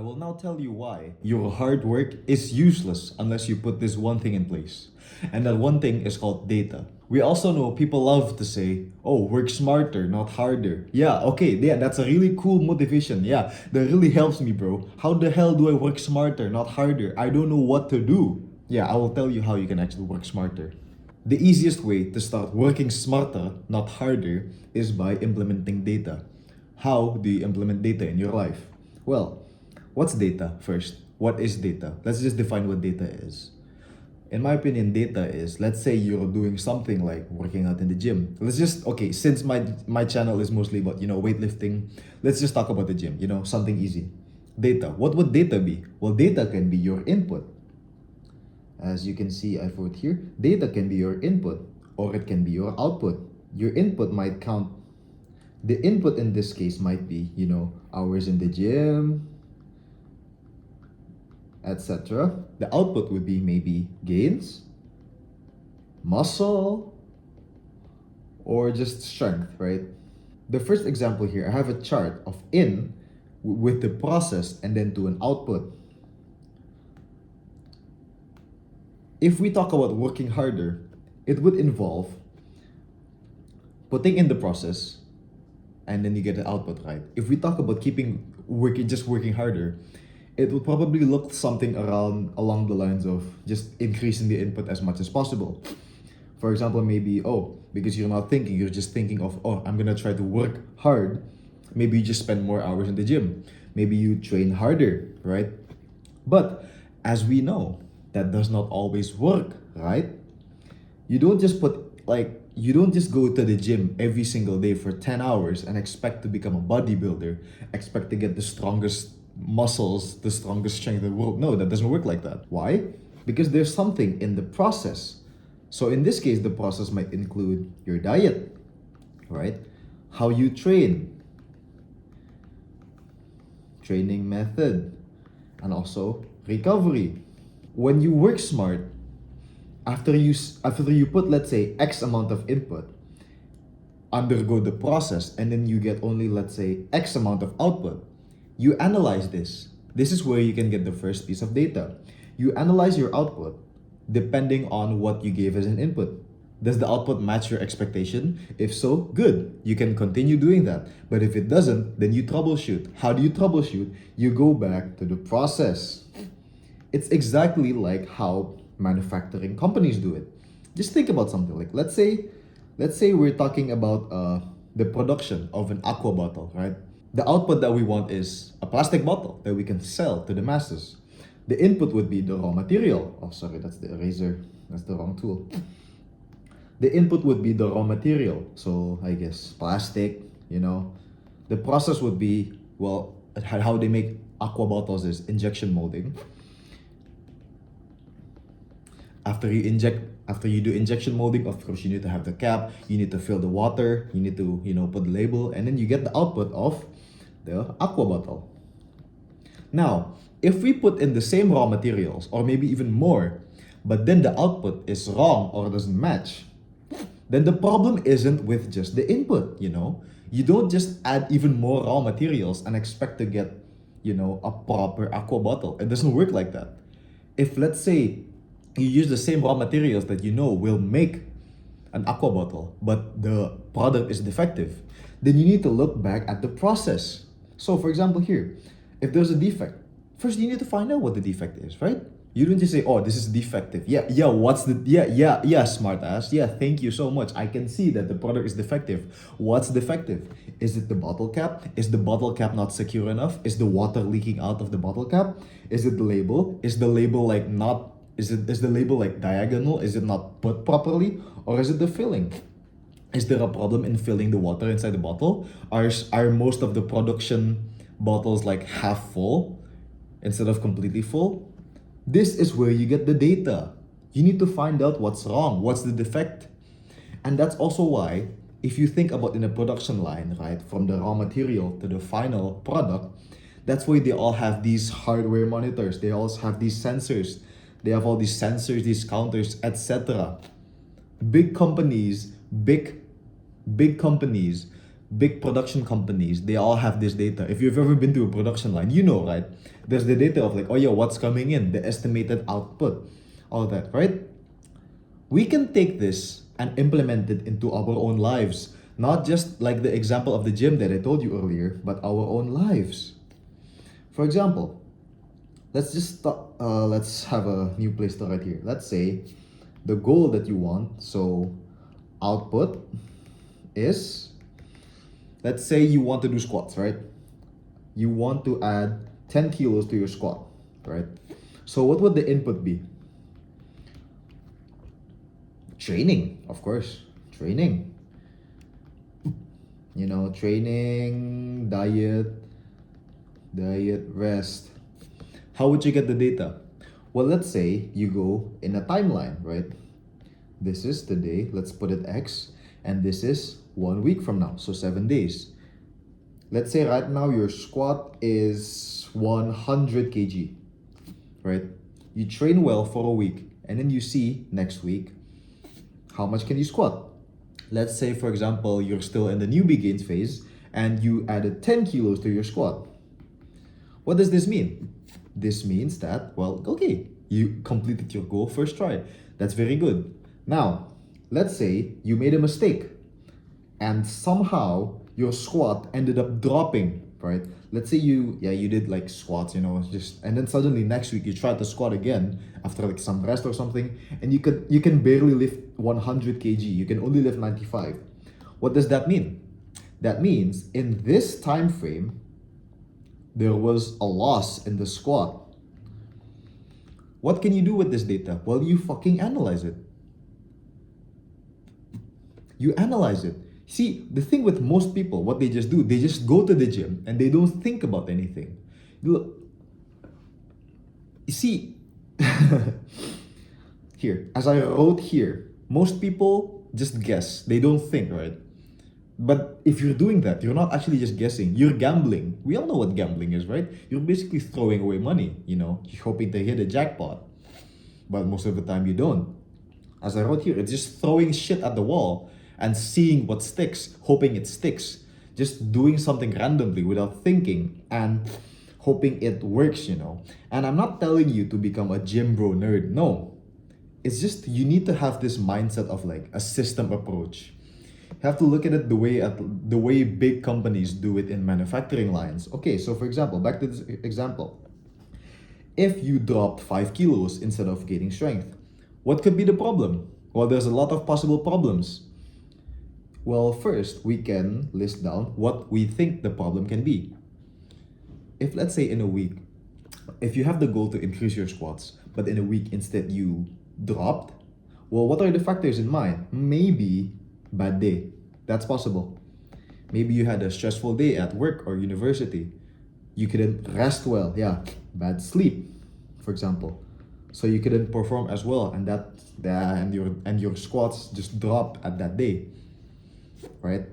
will now tell you why your hard work is useless unless you put this one thing in place. And that one thing is called data. We also know people love to say, oh, work smarter, not harder. Yeah, okay, yeah, that's a really cool motivation. Yeah, that really helps me, bro. How the hell do I work smarter, not harder? I don't know what to do. Yeah, I will tell you how you can actually work smarter. The easiest way to start working smarter, not harder, is by implementing data. How do you implement data in your life? Well, what's data first? What is data? Let's just define what data is. In my opinion, data is, let's say you're doing something like working out in the gym. Let's just, okay, since my channel is mostly about, weightlifting, let's just talk about the gym, something easy. Data. What would data be? Well, data can be your input. As you can see, I wrote here, data can be your input or it can be your output. Your input might count. The input in this case might be, hours in the gym, etc. The output would be maybe gains, muscle, or just strength, right? The first example here, I have a chart of with the process and then to an output. If we talk about working harder, it would involve putting in the process and then you get the output, right? If we talk about working harder, it would probably look something along the lines of just increasing the input as much as possible. For example, maybe, because you're not thinking, you're just thinking of, I'm gonna try to work hard. Maybe you just spend more hours in the gym. Maybe you train harder, right? But as we know, that does not always work, right? You don't just go to the gym every single day for 10 hours and expect to become a bodybuilder, expect to get the strongest muscles, the strongest strength in the world. No, that doesn't work like that. Why? Because there's something in the process. So in this case, the process might include your diet, right? How you train, training method, and also recovery. When you work smart, after you put, let's say, X amount of input, undergo the process, and then you get only, let's say, X amount of output, you analyze this. This is where you can get the first piece of data. You analyze your output depending on what you gave as an input. Does the output match your expectation? If so, good. You can continue doing that. But if it doesn't, then you troubleshoot. How do you troubleshoot? You go back to the process. It's exactly like how manufacturing companies do it. Just think about something like, let's say we're talking about the production of an aqua bottle, right? The output that we want is a plastic bottle that we can sell to the masses. The input would be the raw material. Oh, sorry, that's the eraser. That's the wrong tool. The input would be the raw material. So I guess plastic, The process would be, well, how they make aqua bottles is injection molding. After you do injection molding, of course, you need to have the cap, you need to fill the water, you need to, put the label, and then you get the output of the aqua bottle. Now, if we put in the same raw materials, or maybe even more, but then the output is wrong or doesn't match, then the problem isn't with just the input, You don't just add even more raw materials and expect to get, a proper aqua bottle. It doesn't work like that. If, let's say, you use the same raw materials that will make an aqua bottle, but the product is defective, then you need to look back at the process. So for example here, if there's a defect, first you need to find out what the defect is, right? You don't just say, this is defective. Smart ass. Yeah, thank you so much. I can see that the product is defective. What's defective? Is it the bottle cap? Is the bottle cap not secure enough? Is the water leaking out of the bottle cap? Is it the label? Is the label is the label diagonal? Is it not put properly? Or is it the filling? Is there a problem in filling the water inside the bottle? Are most of the production bottles half full instead of completely full? This is where you get the data. You need to find out what's wrong, what's the defect. And that's also why, if you think about in a production line, right, from the raw material to the final product, that's why they all have these hardware monitors. They also have these sensors. They have all these sensors, these counters, etc. Big companies, big production companies, they all have this data. If you've ever been to a production line, right? There's the data of like, oh yeah, what's coming in, the estimated output, all that, right? We can take this and implement it into our own lives. Not just like the example of the gym that I told you earlier, but our own lives. For example, let's have a new place to write here. Let's say the goal that you want, so output is, let's say you want to do squats, right? You want to add 10 kilos to your squat, right? So what would the input be? Training, of course. Training. Training, diet, rest. How would you get the data? Well, let's say you go in a timeline, right? This is the day, let's put it X, and this is 1 week from now, so 7 days. Let's say right now your squat is 100 kg, right? You train well for a week, and then you see next week, how much can you squat? Let's say, for example, you're still in the newbie gains phase, and you added 10 kilos to your squat. What does this mean? This means that, well, okay, you completed your goal first try. That's very good. Now, let's say you made a mistake and somehow your squat ended up dropping, right? Let's say you did like squats, and then suddenly next week you try to squat again after like some rest or something, and you can barely lift 100 kg. You can only lift 95. What does that mean? That means in this time frame, there was a loss in the squat. What can you do with this data? Well, you fucking analyze it. You analyze it. See, the thing with most people, what they just do, they just go to the gym and they don't think about anything. Look, you see, here, as I wrote here, most people just guess. They don't think, right? But if you're doing that, you're not actually just guessing. You're gambling. We all know what gambling is, right? You're basically throwing away money, you're hoping to hit a jackpot. But most of the time you don't. As I wrote here, it's just throwing shit at the wall and seeing what sticks, hoping it sticks. Just doing something randomly without thinking and hoping it works. And I'm not telling you to become a gym bro nerd. No. It's just you need to have this mindset of like a system approach. You have to look at it the way big companies do it in manufacturing lines. Okay, so for example, back to this example. If you dropped 5 kilos instead of gaining strength, what could be the problem? Well, there's a lot of possible problems. Well, first, we can list down what we think the problem can be. If, let's say, in a week, if you have the goal to increase your squats, but in a week instead you dropped, well, what are the factors in mind? Maybe bad day. That's possible. Maybe you had a stressful day at work or university. You couldn't rest well. Yeah, bad sleep, for example. So you couldn't perform as well, and your squats just drop at that day, right?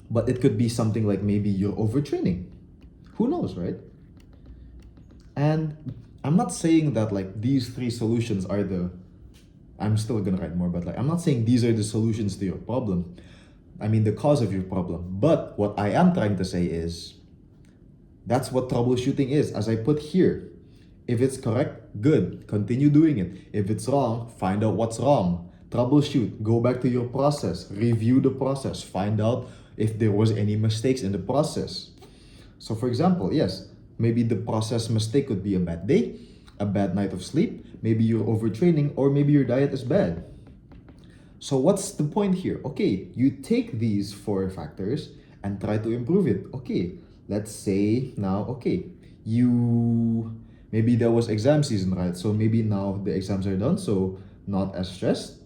But it could be something like maybe you're overtraining. Who knows, right? And I'm not saying that like these three solutions are I'm still gonna write more, but like I'm not saying these are the solutions to your problem. I mean the cause of your problem. But what I am trying to say is that's what troubleshooting is, as I put here. If it's correct, good, continue doing it. If it's wrong, find out what's wrong. Troubleshoot, go back to your process, review the process, find out if there was any mistakes in the process. So for example, yes, maybe the process mistake could be a bad day, a bad night of sleep, maybe you're overtraining, or maybe your diet is bad. So what's the point here? Okay, you take these 4 factors and try to improve it. Okay, let's say now, okay, maybe there was exam season, right? So maybe now the exams are done, so not as stressed.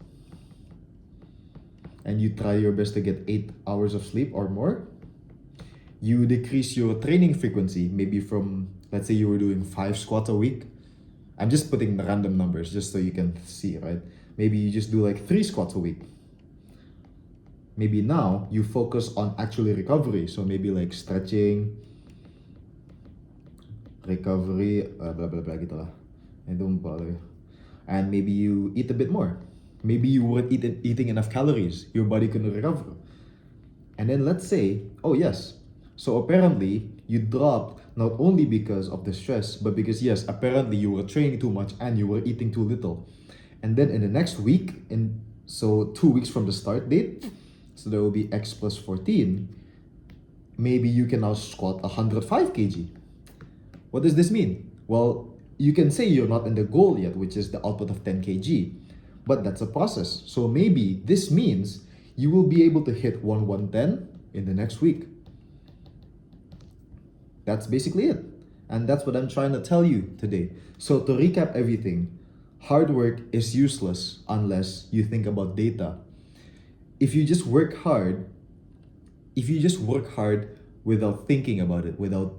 And you try your best to get 8 hours of sleep or more. You decrease your training frequency, maybe from, let's say you were doing 5 squats a week. I'm just putting the random numbers just so you can see, right? Maybe you just do like 3 squats a week. Maybe now you focus on actually recovery. So maybe like stretching, recovery, blah blah blah gitu lah. And don't bother. And maybe you eat a bit more. Maybe you weren't eating enough calories. Your body couldn't recover. And then let's say, oh yes, so apparently you dropped Not only because of the stress, but because, yes, apparently you were training too much and you were eating too little. And then in the next week, so 2 weeks from the start date, so there will be X plus 14, maybe you can now squat 105 kg. What does this mean? Well, you can say you're not in the goal yet, which is the output of 10 kg, but that's a process. So maybe this means you will be able to hit 110 in the next week. That's basically it. And that's what I'm trying to tell you today. So to recap everything, hard work is useless unless you think about data. If you just work hard, without thinking about it, without,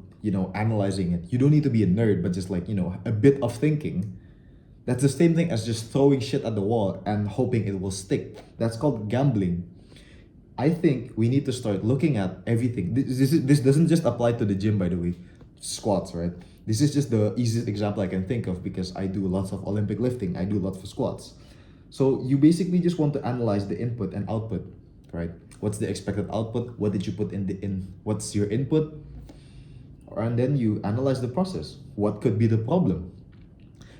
analyzing it, you don't need to be a nerd, but just like, a bit of thinking, that's the same thing as just throwing shit at the wall and hoping it will stick. That's called gambling. I think we need to start looking at everything. This doesn't just apply to the gym, by the way. Squats, right? This is just the easiest example I can think of because I do lots of Olympic lifting. I do lots of squats. So you basically just want to analyze the input and output, right? What's the expected output? What did you put in? What's your input? And then you analyze the process. What could be the problem?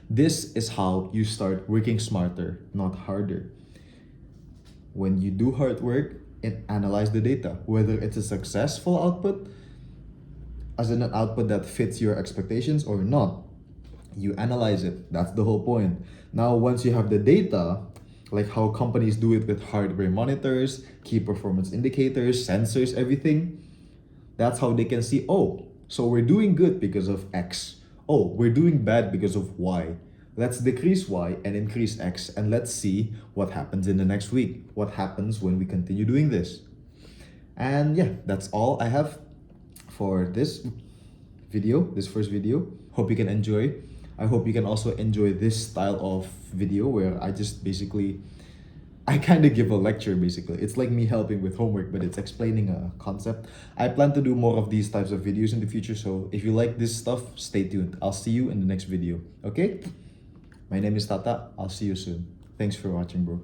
This is how you start working smarter, not harder. When you do hard work and analyze the data, whether it's a successful output, as in an output that fits your expectations or not, you analyze it. That's the whole point. Now, once you have the data, like how companies do it with hardware monitors, key performance indicators, sensors, everything, that's how they can see, oh, so we're doing good because of X. Oh, we're doing bad because of Y. Let's decrease Y and increase X, and let's see what happens in the next week. What happens when we continue doing this. And yeah, that's all I have for this first video. Hope you can enjoy. I hope you can also enjoy this style of video where I kind of give a lecture basically. It's like me helping with homework, but it's explaining a concept. I plan to do more of these types of videos in the future, so if you like this stuff, stay tuned. I'll see you in the next video, okay? My name is Tata. I'll see you soon. Thanks for watching, bro.